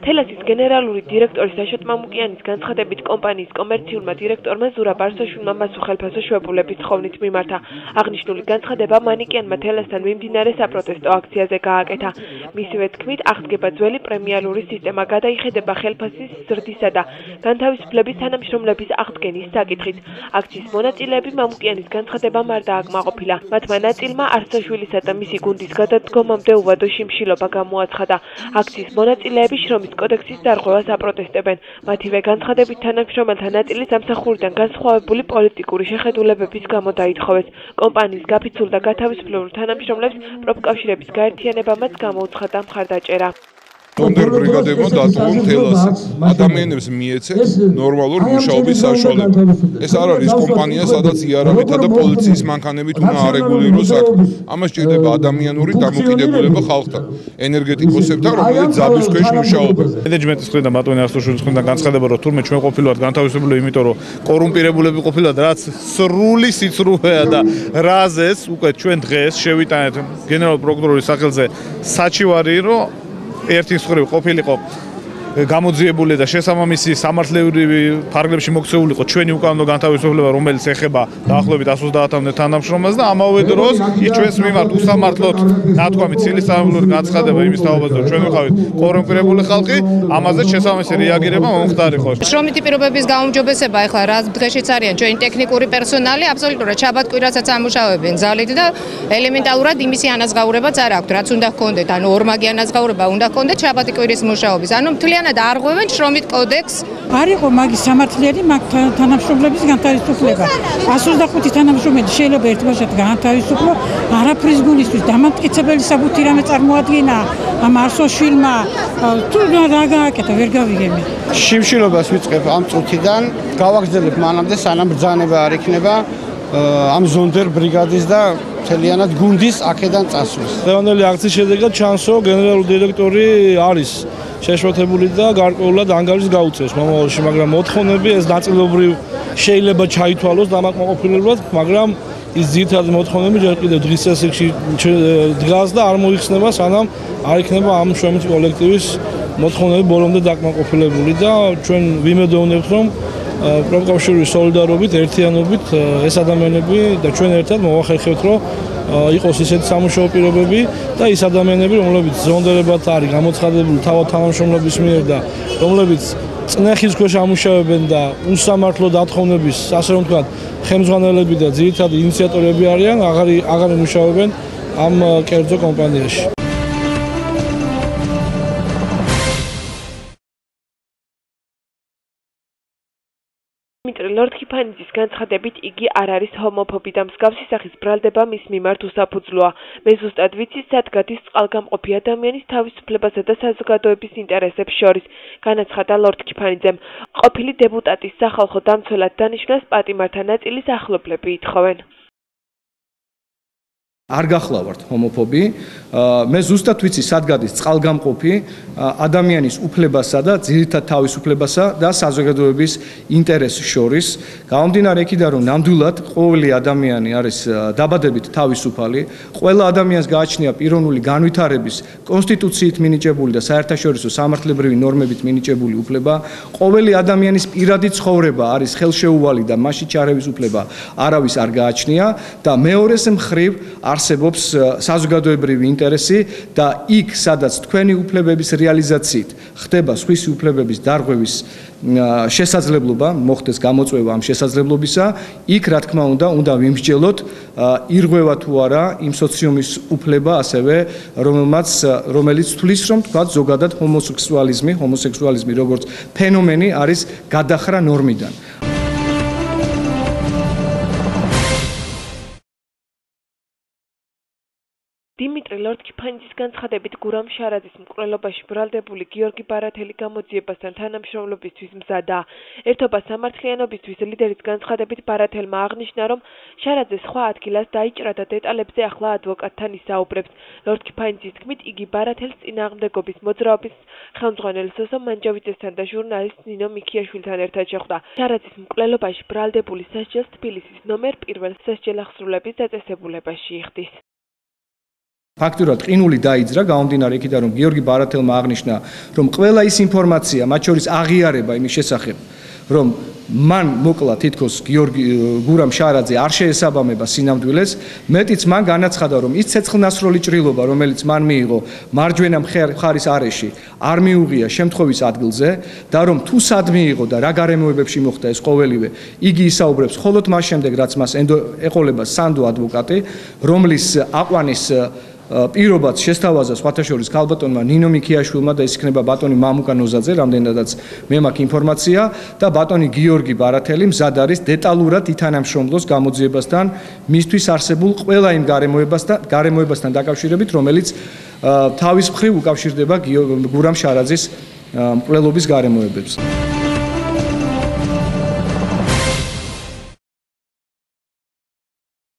თელასის გენერალური დირექტორის აშოტ მამუკიანის განცხადებით კომპანიის კომერციულმა დირექტორმა ზურა ბარსაშვილმა მასო ხელფასო შვებულების თხოვნით მიმართა. აღნიშნული განცხადება მანიკიანმა თელასთან მიმდინარე საპროტესტო აქციაზე გააკეთა. მისივე თქმით, აღდგება ძველი პრემიალური სისტემა, გადაიხედება ხელფასის ზრდისა და განთავისუფლების თანამშრომლების აღდგენის საკითხით. აქციის მონაწილეები მამუკიანის განცხადებამ არ დააკმაყოფილა. მათმა ნაწილმა არსაშვილისა და მისი გუნდის გადადგომამდე უვადო შიმშილობა გამოაცხადა. აქციის მონაწილეები შრომის კოდექსის დარღვევას აპროტესტებენ. მათივე განცხადებით თანამშრომელთა ნაწილი სამსახურიდან განსხვავებული პოლიტიკური შეხედულებების გამო დაითხოვეს. კომპანიის გაფიცულ და გათავისუფლებულ თანამშრომლებს პროფკავშირების გაერთიანებამაც გამოუცხადა მხარდაჭერა. ზონდერ ბრიგადებმა დატოვონ თელასი. ადამიანებს მიეცეთ ნორმალურ მუშაობის საშუალება. ეს არ არის კომპანია, სადაც იარაღითა და პოლიციის მანქანებით უნდა არეგულიროს საქმე. ამას სჭირდება ადამიანური დამოკიდებულება ხალხთან, ენერგეტიკოსებთან, რომელიც ძაბვის ქვეშ მუშაობენ. მენეჯმენტის მხრიდან ბატონი არსოშვილის მხრიდან განცხადება, რომ თურმე ჩვენ ყოფილვართ განთავისუფლებული, იმიტომ რომ კორუმპირებულები ყოფილვართ, რაც სრული სიცრუეა და რაზეც უკვე ჩვენ დღეს შევიტანეთ გენერალური პროკურორის სახელზე საჩივარი, რომ ერთის მხრივ ყოფილიყო გამოძიებული და შესაბამისი სამართლებრივი ფარგლებში მოქცეულიყო ჩვენი უკანონო განთავისუფლება, რომელიც ეხება დაახლოებით 130-მდე თანამშრომელს და ამავე დროს ის ჩვენს მიმართ უსამართლოდ ნათქვამი ცილისწამებული განცხადება იმის თაობაზე, რომ ჩვენ ვიყავით კორუმპირებული ხალხი, ამაზე შესაბამისი რეაგირება მომხდარიყო. შრომითი პირობების გაუმჯობესება ეხლა რა დღეშიც არიან ჩვენი ტექნიკური პერსონალი, აბსოლუტურად შაბათ-კვირასაც ამუშავებენ ძალით და ელემენტალურად იმისი ანაზღაურებაც არ აქვთ, რაც უნდა ჰქონდეთ, ანუ ორმაგი ანაზღაურება უნდა ჰქონდეთ შაბათ-კვირის მუშაობის. ანუ მთლიანად არღვევენ შრომით კოდექსს. არ იყო მაგის სამართლიანი თანამშრომლების განთავისუფლება. 125 თანამშრომელი შეიძლება ერთბაშად განთავისუფლო, არაფრის გულისთვის დამამტკიცებელი საბუთი რამე წარმოადგენა ამ არსოშვილმა, თუ რა გააკეთა, ვერ გავიგები. შიმშილობას ვიწყებ ამ წუთიდან, გავაგრძელებ მანამდე, სანამ ბრძანება არ იქნება ამ ზონდერ ბრიგადის და მთლიანად გუნდის აქედან წასვლის. დღევანდელი აქციის შედეგად ჩანს, რომ გენერალური დირექტორი არის შეშფოთებული და გარკვეულად ანგარიშს გაუწევს მომავალში, მაგრამ მოთხოვნები ეს ნაწილობრივ შეიძლება ჩაითვალოს დამაკმაყოფილებლად, მაგრამ ის ძირითადი მოთხოვნები ჯერ კიდევ დღის წესრიგში დგას და არ მოიხსნება, სანამ არ იქნება ამ შრომითი კოლექტივის მოთხოვნები ბოლომდე დაკმაყოფილებული და ჩვენ ვიმედოვნებთ, რომ პროფკავშირის სოლიდარობით, ერთიანობით ეს ადამიანები და ჩვენ ერთად მოვახერხებთ, რომ იყოს ისეთი სამუშაო პირობები და ის ადამიანები, რომლებიც ზონდერებად არის გამოცხადებული თავად თანამშრომლობის მიერ და რომლებიც წნეხის ქვეშ ამუშავებენ და უსამართლო დათხოვნების, ასე რომ ვთქვათ, ხელმძღვანელები და ძირითადი ინიციატორები არიან, აღარ მუშაობენ ამ კერძო კომპანიაში. ლორდ-კიფანიძის განცხადებით იგი არ არის ჰომოფობი და მსგავსი სახის ბრალდება მის მიმართ უსაფუძვლოა. მე ზუსტად ვიცი, სად გადის წყალგამყოფი ადამიანის თავისუფლებასა და საზოგადოების ინტერესებს შორის, განაცხადა ლორდ-კიფანიძემ. ყოფილი დეპუტატის სახალხო დამცველად დანიშვნას პატიმართა ნაწილის ახლობლები ითხოვენ. არ გახლავართ ჰომოფობი, მე ზუსტად ვიცი, სად გადის წყალგამყოფი ადამიანის უფლებასა და ძირითად თავისუფლებასა და საზოგადოების ინტერესს შორის. გამომდინარე იქიდან, რომ ნამდვილად ყოველი ადამიანი არის დაბადებით თავისუფალი, ყველა ადამიანს გააჩნია პიროვნული განვითარების, კონსტიტუციით მინიჭებული და საერთაშორისო სამართლებრივი ნორმებით მინიჭებული უფლება, ყოველი ადამიანის პირადი ცხოვრება არის ხელშეუვალი და მასში ჩარევის უფლება არავის არ გააჩნია და მეორეს მხრივ არსებობს საზოგადოებრივი ინტერესი და იქ, სადაც თქვენი უფლებების რეალიზაციით ხდება სხვისი უფლებების დარღვევის შესაძლებლობა, მოხდეს გამოწვევა ამ შესაძლებლობისა, იქ რა თქმა უნდა ვიმსჯელოთ, ირღვევა თუ არა იმ სოციუმის უფლება, ასევე რომელიც თვლის, რომ თქვათ ზოგადად ჰომოსექსუალიზმი როგორც ფენომენი არის გადახრა ნორმიდან. დიმიტრი ლორდ-კიფანიძის განცხადებით გურამ შარაძის მკვლელობაში ბრალდებული გიორგი ბარათელი გამოძიებასთან თანამშრომლობისთვის მზადაა. ერთობა სამართლიანობისთვის ლიდერის განცხადებით ბარათელმა აღნიშნა, რომ შარაძე სხვა ადგილას დაიჭრა და დეტალებზე ახლა ადვოკატთან ისაუბრებს. ლორდ-კიფანიძის თქმით, იგი ბარათელს წინააღმდეგობის მოძრაობის ხელმძღვანელ სოსო მანჯავიძესთან და ჟურნალისტ ნინო მიქიაშვილთან ერთად შეხვდა. შარაძის მკვლელობაში ბრალდებული სასჯელს თბილისის ნომერ 1 სასჯელ-აღსრულების დაწესებულებაში იხდის. ფაქტურად ყინული დაიძრა გამომდინარე იქიდან რომ გიორგი ბარათელმა აღნიშნა რომ ყველა ის ინფორმაცია მათ შორის აღიარება იმის შესახებ რომ მან მოკლა თითქოს გიორგი გურამ შარაძე არ შეესაბამება სინამდვილეს მეტიც მან განაცხადა რომ ის ცეცხლნასროლი ჭრილობა რომელიც მან მიიღო მარჯვენა მხარის არეში არ მიუღია შემთხვევის ადგილზე და რომ თუ სად მიიღო და რა გარემოებებში მოხდა ეს ყოველივე იგი ისაუბრებს მხოლოდ მას შემდეგ რაც მას ეყოლება სანდო ადვოკატი რომლის აყვანის პირობაც შესთავაზა სხვათა შორის ქალბატონმა ნინო მიქიაშვილმა და ის იქნება ბატონი მამუკა ნოზაძე, რამდენადაც მე მაქვს ინფორმაცია და ბატონი გიორგი ბარათელი მზად არის დეტალურად ითანამშრომლოს გამოძიებასთან მისთვის არსებულ ყველა იმ გარემოებასთან დაკავშირებით, რომელიც თავის მხრივ უკავშირდება გურამ შარაძის მკვლელობის გარემოებებს.